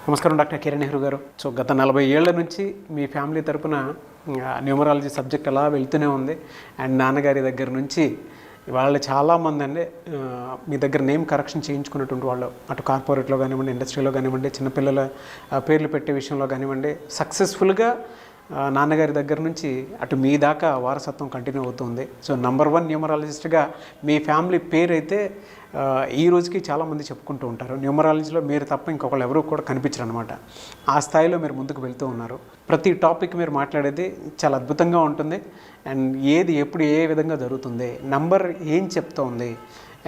నమస్కారం డాక్టర్ కిరణ్ నెహ్రూ గారు. సో గత 40 ఏళ్ల నుంచి మీ ఫ్యామిలీ తరపున న్యూమరాలజీ సబ్జెక్ట్ అలా వెళ్తూనే ఉంది. అండ్ నాన్నగారి దగ్గర నుంచి వాళ్ళు చాలామంది అండి మీ దగ్గర నేమ్ కరెక్షన్ చేయించుకున్నటువంటి వాళ్ళు, అటు కార్పొరేట్లో కానివ్వండి, ఇండస్ట్రీలో కానివ్వండి, చిన్నపిల్లల పేర్లు పెట్టే విషయంలో కానివ్వండి, సక్సెస్ఫుల్గా నాన్నగారి దగ్గర నుంచి అటు మీ దాకా వారసత్వం కంటిన్యూ అవుతుంది. సో నంబర్ 1 న్యూమరాలజిస్ట్గా మీ ఫ్యామిలీ పేరు అయితే ఈ రోజుకి చాలామంది చెప్పుకుంటూ ఉంటారు. న్యూమరాలజీలో మీరు తప్ప ఇంకొకళ్ళు ఎవరు కూడా కనిపించరు అనమాట. ఆ స్థాయిలో మీరు ముందుకు వెళ్తూ ఉన్నారు. ప్రతి టాపిక్ మీరు మాట్లాడేది చాలా అద్భుతంగా ఉంటుంది. అండ్ ఏది ఎప్పుడు ఏ విధంగా జరుగుతుంది, నంబర్ ఏం చెప్తోంది,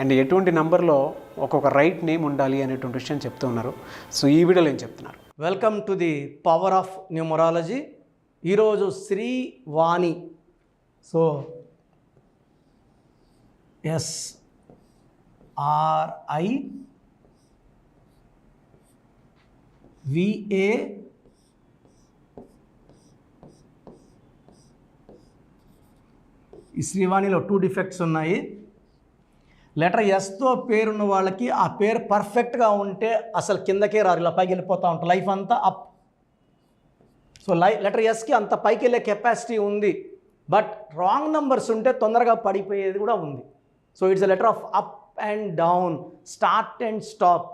అండ్ ఎటువంటి నంబర్లో ఒక్కొక్క రైట్ నేమ్ ఉండాలి అనేటువంటి విషయం చెప్తూ ఉన్నారు. సో ఈ వీడియోలో ఏం చెప్తున్నారు? Welcome to the power of numerology. ఈరోజు శ్రీవాణి. సో SRIVA ఈ శ్రీవాణిలో 2 డిఫెక్ట్స్ ఉన్నాయి. లెటర్ ఎస్తో పేరున్న వాళ్ళకి ఆ పేరు పర్ఫెక్ట్గా ఉంటే అసలు కిందకే రారు, ఇలా పైకి వెళ్ళిపోతూ ఉంటారు, లైఫ్ అంతా అప్. సో లెటర్ ఎస్కి అంత పైకి వెళ్ళే కెపాసిటీ ఉంది. బట్ రాంగ్ నంబర్స్ ఉంటే తొందరగా పడిపోయేది కూడా ఉంది. So it's a letter of up and down, start and stop.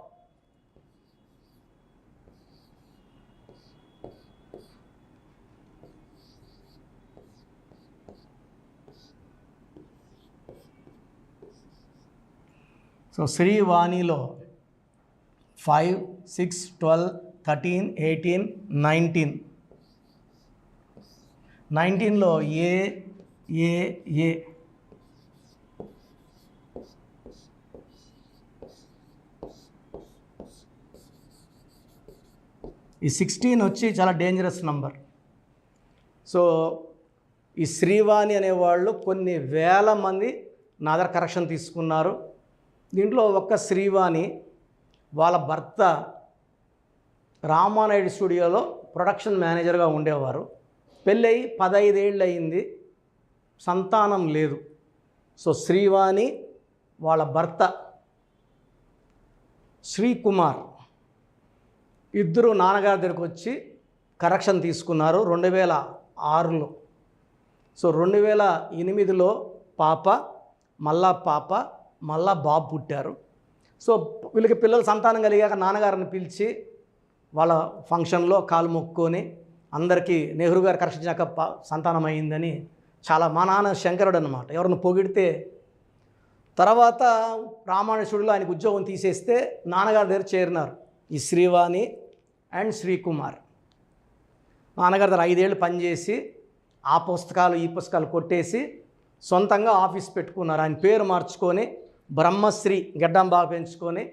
So శ్రీవాణిలో 5, 6, 12, 13, 18, 19. 19లో ఏ. ఈ 16 వచ్చి చాలా డేంజరస్ నంబర్. సో ఈ శ్రీవాణి అనేవాళ్ళు కొన్ని వేల మంది నా దగ్గర కరెక్షన్ తీసుకున్నారు. దీంట్లో ఒక్క శ్రీవాణి వాళ్ళ భర్త రామానాయుడు స్టూడియోలో ప్రొడక్షన్ మేనేజర్గా ఉండేవారు. పెళ్ళయి 15 ఏళ్ళు అయింది, సంతానం లేదు. సో శ్రీవాణి వాళ్ళ భర్త శ్రీకుమార్ ఇద్దరు నాన్నగారి దగ్గరికి వచ్చి కరెక్షన్ తీసుకున్నారు 2006లో. సో 2008లో పాప, మళ్ళా బాబు పుట్టారు. సో వీళ్ళకి పిల్లలు సంతానం కలిగాక నాన్నగారిని పిలిచి వాళ్ళ ఫంక్షన్లో కాలు మొక్కుకొని అందరికీ నెహ్రూ గారు కరెక్షన్ చేశాక సంతానం అయిందని చాలా, మా నాన్న శంకరుడు అనమాట, ఎవరిని పొగిడితే. తర్వాత రామానుజుడిలో ఆయనకు ఉద్యోగం తీసేస్తే నాన్నగారి దగ్గర చేరినారు ఈ శ్రీవాణి అండ్ శ్రీకుమార్. నాన్నగారి దగ్గర 5 ఏళ్ళు పనిచేసి ఆ పుస్తకాలు ఈ పుస్తకాలు కొట్టేసి సొంతంగా ఆఫీస్ పెట్టుకున్నారు. ఆయన పేరు మార్చుకొని బ్రహ్మశ్రీ గడ్డం బాగా పెంచుకొని.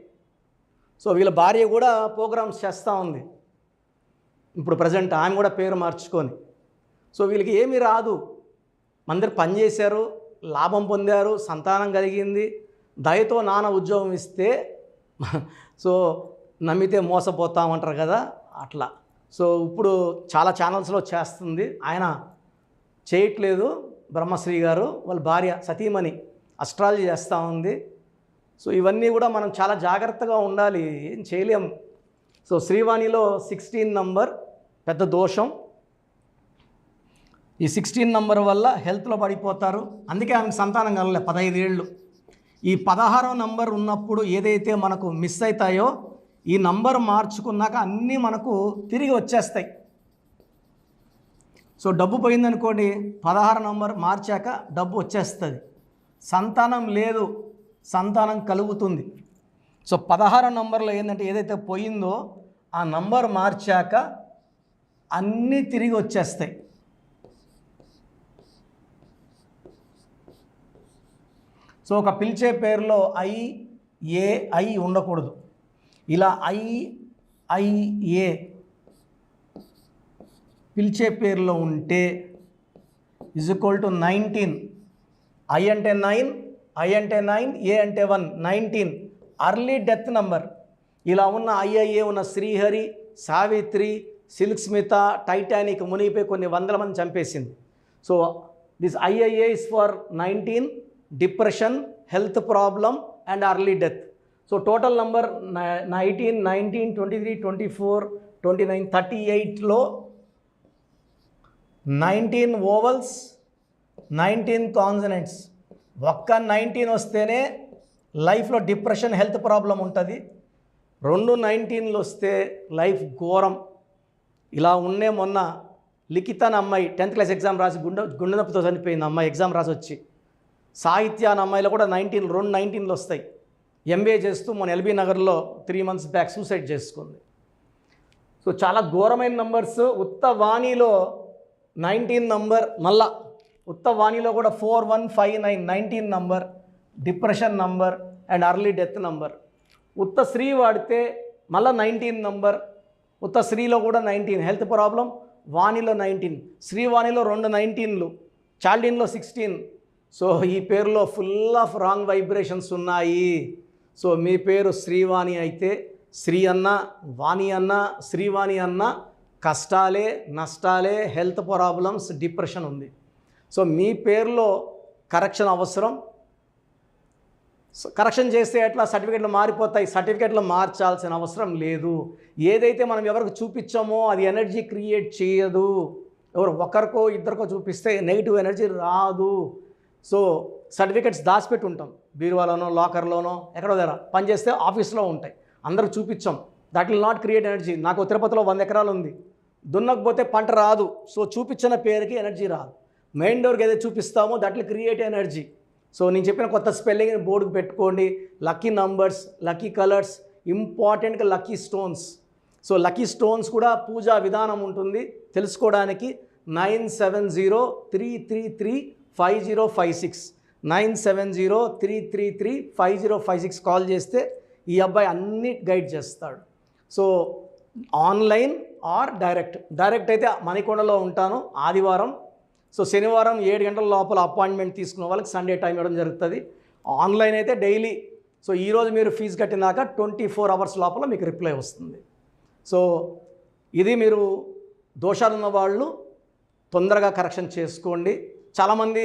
సో వీళ్ళ భార్య కూడా ప్రోగ్రామ్స్ చేస్తూ ఉంది ఇప్పుడు ప్రజెంట్, ఆమె కూడా పేరు మార్చుకొని. సో వీళ్ళకి ఏమీ రాదు, అందరు పనిచేశారు, లాభం పొందారు, సంతానం కలిగింది. దయతో నాన్న ఉద్యోగం ఇస్తే సో నమ్మితే మోసపోతామంటారు కదా, అట్లా. సో ఇప్పుడు చాలా ఛానల్స్లో చేస్తుంది, ఆయన చేయట్లేదు. బ్రహ్మశ్రీ గారు వాళ్ళ భార్య సతీమణి అస్ట్రాలజీ చేస్తూ ఉంది. సో ఇవన్నీ కూడా మనం చాలా జాగ్రత్తగా ఉండాలి, ఏం చేయలేము. సో శ్రీవాణిలో 16 నంబర్ పెద్ద దోషం. ఈ 16 నంబర్ వల్ల హెల్త్లో పడిపోతారు. అందుకే ఆమెకు సంతానం కలగలే 15 ఏళ్ళు. ఈ 16వ నంబర్ ఉన్నప్పుడు ఏదైతే మనకు మిస్ అవుతాయో ఈ నంబర్ మార్చుకున్నాక అన్నీ మనకు తిరిగి వచ్చేస్తాయి. సో డబ్బు పోయిందనుకోండి, 16 నంబర్ మార్చాక డబ్బు వచ్చేస్తుంది. సంతానం లేదు, సంతానం కలుగుతుంది. సో 16 నంబర్లో ఏంటంటే ఏదైతే పోయిందో ఆ నంబర్ మార్చాక అన్నీ తిరిగి వచ్చేస్తాయి. సో ఒక పిలిచే పేరులో ఐ ఉండకూడదు. ఇలా ఐ పిలిచే పేరులో ఉంటే = 19. ఐ అంటే 9, ఐ అంటే 9, ఏ అంటే 1, 19 అర్లీ డెత్ నంబర్. ఇలా ఉన్న ఐఐఏ ఉన్న శ్రీహరి, సావిత్రి, సిల్క్ స్మిత, టైటానిక్ మునిగిపోయి కొన్ని వందల మంది చంపేసింది. So this ఐఐఏ is for 19, depression, health problem and early death. So total number 18, 19, 23, 24, 38లో 19 ovals, 19 consonants. ఒక్క 19 వస్తేనే లైఫ్లో డిప్రెషన్, హెల్త్ ప్రాబ్లం ఉంటుంది. 2 19లు వస్తే లైఫ్ ఘోరం. ఇలా ఉన్నే మొన్న లిఖిత అనే అమ్మాయి 10th క్లాస్ ఎగ్జామ్ రాసి గుండె నొప్పితో చనిపోయింది. అమ్మాయి ఎగ్జామ్ రాసి వచ్చి. సాహిత్య అనే అమ్మాయిలో కూడా 2 19లు వస్తాయి. ఎంబీఏ చేస్తూ మన ఎల్బీ నగర్లో 3 months బ్యాక్ సూసైడ్ చేసుకుంది. సో చాలా ఘోరమైన నంబర్స్. ఉత్త వాణిలో 19 నంబర్, మళ్ళా ఉత్త వాణిలో కూడా 4159 19 number, depression number and early death number. ఉత్త స్త్రీ వాడితే మళ్ళీ 19 నంబర్, ఉత్త స్త్రీలో కూడా 19 హెల్త్ ప్రాబ్లం, వాణిలో 19, శ్రీవాణిలో 2 19లు, చాల్డిన్లో 16. సో ఈ పేరులో ఫుల్ ఆఫ్ రాంగ్ వైబ్రేషన్స్ ఉన్నాయి. సో మీ పేరు శ్రీవాణి అయితే శ్రీ అన్న, వాణి అన్న, శ్రీవాణి అన్న కష్టాలే, నష్టాలే, హెల్త్ ప్రాబ్లమ్స్, డిప్రెషన్ ఉంది. సో మీ పేరులో కరెక్షన్ అవసరం. కరెక్షన్ చేస్తే ఎట్లా సర్టిఫికెట్లు మారిపోతాయి, సర్టిఫికెట్లు మార్చాల్సిన అవసరం లేదు. ఏదైతే మనం ఎవరికి చూపించామో అది ఎనర్జీ క్రియేట్ చేయదు. ఎవరు ఒకరికో ఇద్దరికో చూపిస్తే నెగిటివ్ ఎనర్జీ రాదు. సో సర్టిఫికెట్స్ దాచిపెట్టి ఉంటాం బీరువాలోనో, లాకర్లోనో, ఎక్కడో దగ్గర పనిచేస్తే ఆఫీస్లో ఉంటాయి. అందరికి చూపించాం. That will not create energy. నాకు తిరుపతిలో 100 ఎకరాలు ఉంది, దున్నకపోతే పంట రాదు. సో చూపించిన పేరుకి ఎనర్జీ రాదు. మెయిన్ డోర్కి ఏదైతే చూపిస్తామో that will create energy. So నేను చెప్పిన కొత్త స్పెల్లింగ్ బోర్డుకు పెట్టుకోండి. లక్కీ నంబర్స్, లక్కీ కలర్స్, ఇంపార్టెంట్గా lucky stones. So lucky stones కూడా పూజా విధానం ఉంటుంది తెలుసుకోవడానికి. 9703335056 9703335056 కాల్ చేస్తే ఈ అబ్బాయి అన్ని గైడ్ చేస్తాడు. సో ఆన్లైన్ ఆర్ డైరెక్ట్ అయితే మణికొండలో ఉంటాను ఆదివారం. సో శనివారం 7 గంటల లోపల అపాయింట్మెంట్ తీసుకున్న వాళ్ళకి సండే టైం ఇవ్వడం జరుగుతుంది. ఆన్లైన్ అయితే డైలీ. సో ఈరోజు మీరు ఫీజు కట్టినాక 24 hours లోపల మీకు రిప్లై వస్తుంది. సో ఇది మీరు దోషాలు ఉన్న వాళ్ళు తొందరగా కరెక్షన్ చేసుకోండి. చాలామంది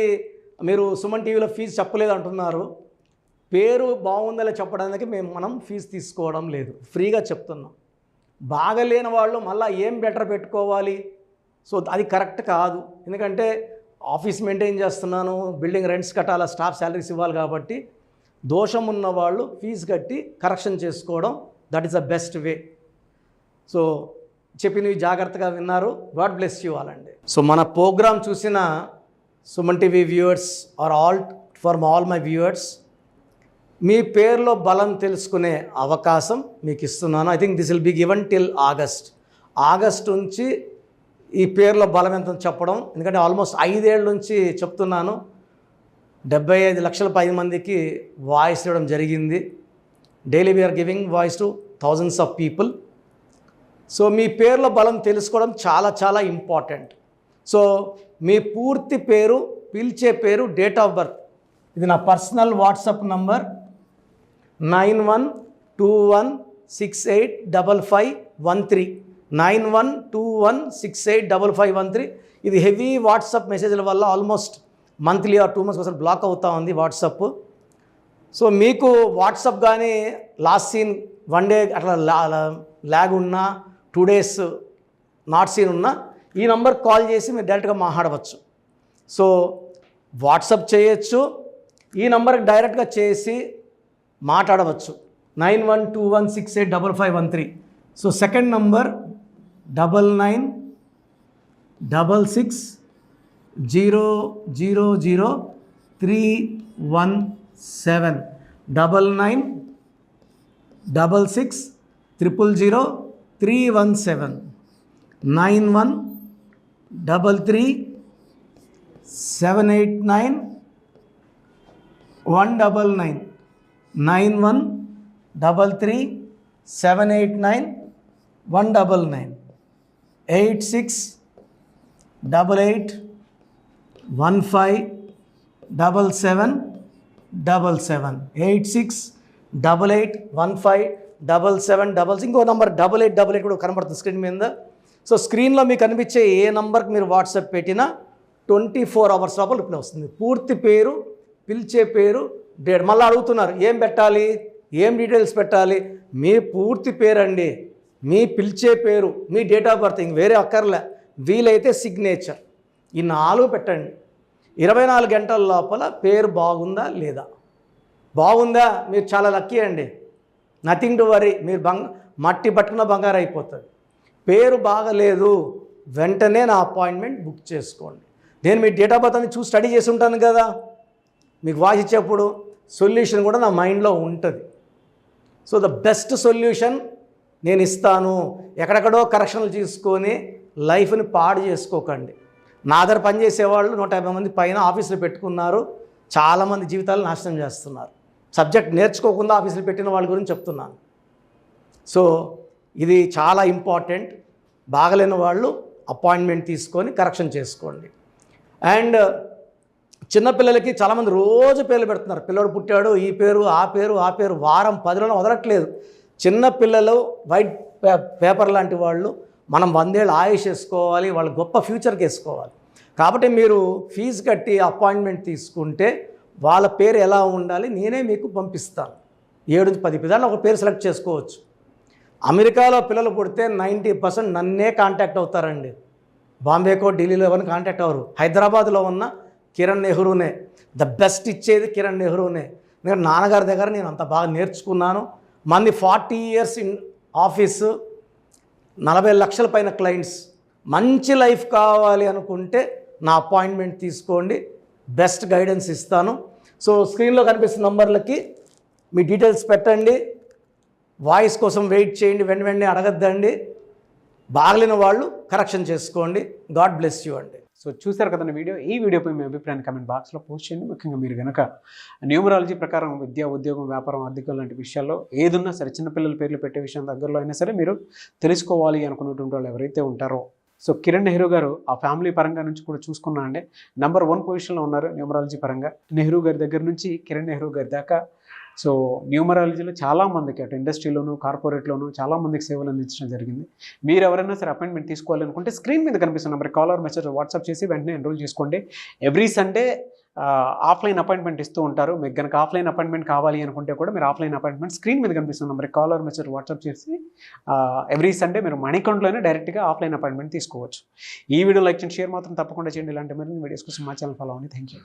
మీరు సుమన్ టీవీలో ఫీజు చెప్పలేదు అంటున్నారు. పేరు బాగుందని చెప్పడానికి మనం ఫీజు తీసుకోవడం లేదు, ఫ్రీగా చెప్తున్నాం. బాగలేని వాళ్ళు మళ్ళీ ఏం బెటర్ పెట్టుకోవాలి. సో అది కరెక్ట్ కాదు. ఎందుకంటే ఆఫీస్ మెయింటైన్ చేస్తున్నాను, బిల్డింగ్ రెంట్స్ కట్టాలా, స్టాఫ్ శాలరీస్ ఇవ్వాలి. కాబట్టి దోషం ఉన్న వాళ్ళు ఫీజు కట్టి కరెక్షన్ చేసుకోవడం that is the best way. So చెప్పినవి జాగ్రత్తగా విన్నారు. గాడ్ బ్లెస్ యూ ఆల్ అండి. సో మన ప్రోగ్రామ్ చూసిన Suman TV viewers or for all my viewers, మీ పేరులో బలం తెలుసుకునే అవకాశం మీకు ఇస్తున్నాను. I think this will be given till August నుంచి ఈ పేరులో బలం ఎంత చెప్పడం. ఎందుకంటే ఆల్మోస్ట్ 5 ఏళ్ళ నుంచి చెప్తున్నాను. 75 లక్షల 10 మందికి వాయిస్ ఇవ్వడం జరిగింది. Daily we're giving voice to thousands of people. So మీ పేరులో బలం తెలుసుకోవడం చాలా చాలా ఇంపార్టెంట్. సో మీ పూర్తి పేరు, పిలిచే పేరు, డేట్ ఆఫ్ బర్త్. ఇది నా పర్సనల్ వాట్సాప్ నంబర్ 9121685513 9121685513. ఇది హెవీ వాట్సాప్ మెసేజ్ల వల్ల ఆల్మోస్ట్ మంత్లీ ఆర్ 2 months ఒకసారి బ్లాక్ అవుతూ ఉంది వాట్సాప్. సో మీకు వాట్సాప్ కానీ లాస్ట్ సీన్ 1 day అట్లా ల్యాగ్ ఉన్నా, 2 days నాట్ సీన్ ఉన్నా ఈ నంబర్ కాల్ చేసి మీరు డైరెక్ట్గా మాట్లాడవచ్చు. సో వాట్సాప్ చేయొచ్చు, ఈ నంబర్కి డైరెక్ట్గా చేసి మాట్లాడవచ్చు. 9121685513. So second number 9966000317 9966000317 9133789199 9133789199 8688157777 8688157777. ఇంకో నంబర్ 8888 కూడా కనబడుతుంది స్క్రీన్ మీద. సో స్క్రీన్లో మీకు కనిపించే ఏ నంబర్కి మీరు వాట్సాప్ పెట్టినా 24 hours లోపల రిప్లై వస్తుంది. పూర్తి పేరు, పిలిచే పేరు, మళ్ళీ అడుగుతున్నారు ఏం పెట్టాలి, ఏం డీటెయిల్స్ పెట్టాలి. మీ పూర్తి పేరు అండి, మీ పిలిచే పేరు, మీ డేట్ ఆఫ్ బర్త్, ఇంక వేరే అక్కర్లే, వీలైతే సిగ్నేచర్, ఈ 4 పెట్టండి. 24 గంటల లోపల పేరు బాగుందా లేదా, బాగుందా మీరు చాలా లక్కీ అండి, నథింగ్ టు వరీ, మీరు మట్టి పట్టుకున్న బంగారు అయిపోతుంది. పేరు బాగలేదు, వెంటనే నా అపాయింట్మెంట్ బుక్ చేసుకోండి. నేను మీ డేట్ ఆఫ్ బర్త్ అని చూసి స్టడీ చేసి ఉంటాను కదా, మీకు వాయిస్ ఇచ్చేప్పుడు సొల్యూషన్ కూడా నా మైండ్లో ఉంటుంది. సో ద బెస్ట్ సొల్యూషన్ నేను ఇస్తాను. ఎక్కడెక్కడో కరెక్షన్లు తీసుకొని లైఫ్ని పాడు చేసుకోకండి. నా దగ్గర పనిచేసేవాళ్ళు 150 మంది పైన ఆఫీసులు పెట్టుకున్నారు, చాలామంది జీవితాలు నాశనం చేస్తున్నారు. సబ్జెక్ట్ నేర్చుకోకుండా ఆఫీసులు పెట్టిన వాళ్ళ గురించి చెప్తున్నాను. సో ఇది చాలా ఇంపార్టెంట్. బాగలేని వాళ్ళు అపాయింట్మెంట్ తీసుకొని కరెక్షన్ చేసుకోండి. అండ్ చిన్నపిల్లలకి చాలామంది రోజు పేర్లు పెడుతున్నారు. పిల్లడు పుట్టాడు, ఈ పేరు ఆ పేరు ఆ పేరు, వారం 10 రోజులు వదలట్లేదు. చిన్నపిల్లలు వైట్ పేపర్ లాంటి వాళ్ళు, మనం 100 ఏళ్ళు ఆయుష్ వేసుకోవాలి, వాళ్ళ గొప్ప ఫ్యూచర్కి వేసుకోవాలి. కాబట్టి మీరు ఫీజు కట్టి అపాయింట్మెంట్ తీసుకుంటే వాళ్ళ పేరు ఎలా ఉండాలి నేనే మీకు పంపిస్తాను. 7 నుంచి 10 పిల్లలు ఒక పేరు సెలెక్ట్ చేసుకోవచ్చు. అమెరికాలో పిల్లలు పుడితే 90% నన్నే కాంటాక్ట్ అవుతారండి. బాంబేకో ఢిల్లీలో ఎవరిని కాంటాక్ట్ అవ్వరు. హైదరాబాద్లో ఉన్న కిరణ్ నెహ్రూనే, ద బెస్ట్ ఇచ్చేది కిరణ్ నెహ్రూనే. నేను నాన్నగారి దగ్గర నేను అంత బాగా నేర్చుకున్నాను. మంది 40 ఇయర్స్ ఇన్ ఆఫీసు, 40 లక్షల పైన క్లయింట్స్. మంచి లైఫ్ కావాలి అనుకుంటే నా అపాయింట్మెంట్ తీసుకోండి, బెస్ట్ గైడెన్స్ ఇస్తాను. సో స్క్రీన్లో కనిపిస్తున్న నంబర్లకి మీ డీటెయిల్స్ పెట్టండి. వాయిస్ కోసం వెయిట్ చేయండి, వెంటనే అడగద్దండి. బాగలేని వాళ్ళు కరెక్షన్ చేసుకోండి. గాడ్ బ్లెస్ యూ అండి. సో చూసారు కదండి వీడియో. ఈ వీడియోపై మీ అభిప్రాయాన్ని కమెంట్ బాక్స్లో పోస్ట్ చేయండి. ముఖ్యంగా మీరు కనుక న్యూమరాలజీ ప్రకారం విద్య, ఉద్యోగం, వ్యాపారం, ఆర్థికం లాంటి విషయాల్లో ఏదున్నా సరే, చిన్నపిల్లల పేర్లు పెట్టే విషయం దగ్గరలో అయినా సరే మీరు తెలుసుకోవాలి అనుకున్నటువంటి వాళ్ళు ఎవరైతే ఉంటారో, సో కిరణ్ నెహ్రూ గారు ఆ ఫ్యామిలీ పరంగా నుంచి కూడా చూసుకున్నా అండి నెంబర్ 1 పొజిషన్లో ఉన్నారు న్యూమరాలజీ పరంగా. నెహ్రూ గారి దగ్గర నుంచి కిరణ్ నెహ్రూ గారి దాకా సో న్యూమరాలజీలో చాలామందికి అటు ఇండస్ట్రీలోను, కార్పొరేట్లోను చాలామందికి సేవలు అందించడం జరిగింది. మీరు ఎవరైనా సరే అపాయింట్మెంట్ తీసుకోవాలనుకుంటే స్క్రీన్ మీద కనిపిస్తున్న number call or message WhatsApp చేసి వెంటనే ఎన్రోల్ చేసుకోండి. ఎవ్రీ సండే ఆఫ్లైన్ అపాయింట్మెంట్ ఇస్తూ ఉంటారు. మీకు కనుక ఆఫ్లైన్ అపాయింట్మెంట్ కావాలి అనుకుంటే కూడా మీరు ఆఫ్లైన్ అపాయింట్మెంట్ స్క్రీన్ మీద కనిపిస్తున్న number call or message WhatsApp చేసి ఎవ్రీ సండే మీరు మనీ అకౌంట్లోనే డైరెక్ట్గా ఆఫ్లైన్ అపాయింట్మెంట్ తీసుకోవచ్చు. ఈ వీడియో లైక్ చేయండి, షేర్ మాత్రం తప్పకుండా చేయండి. ఇలాంటి మరిన్ని వీడియోస్ కోసం మా ఛానల్ ఫాలో అవ్వండి. Thank you.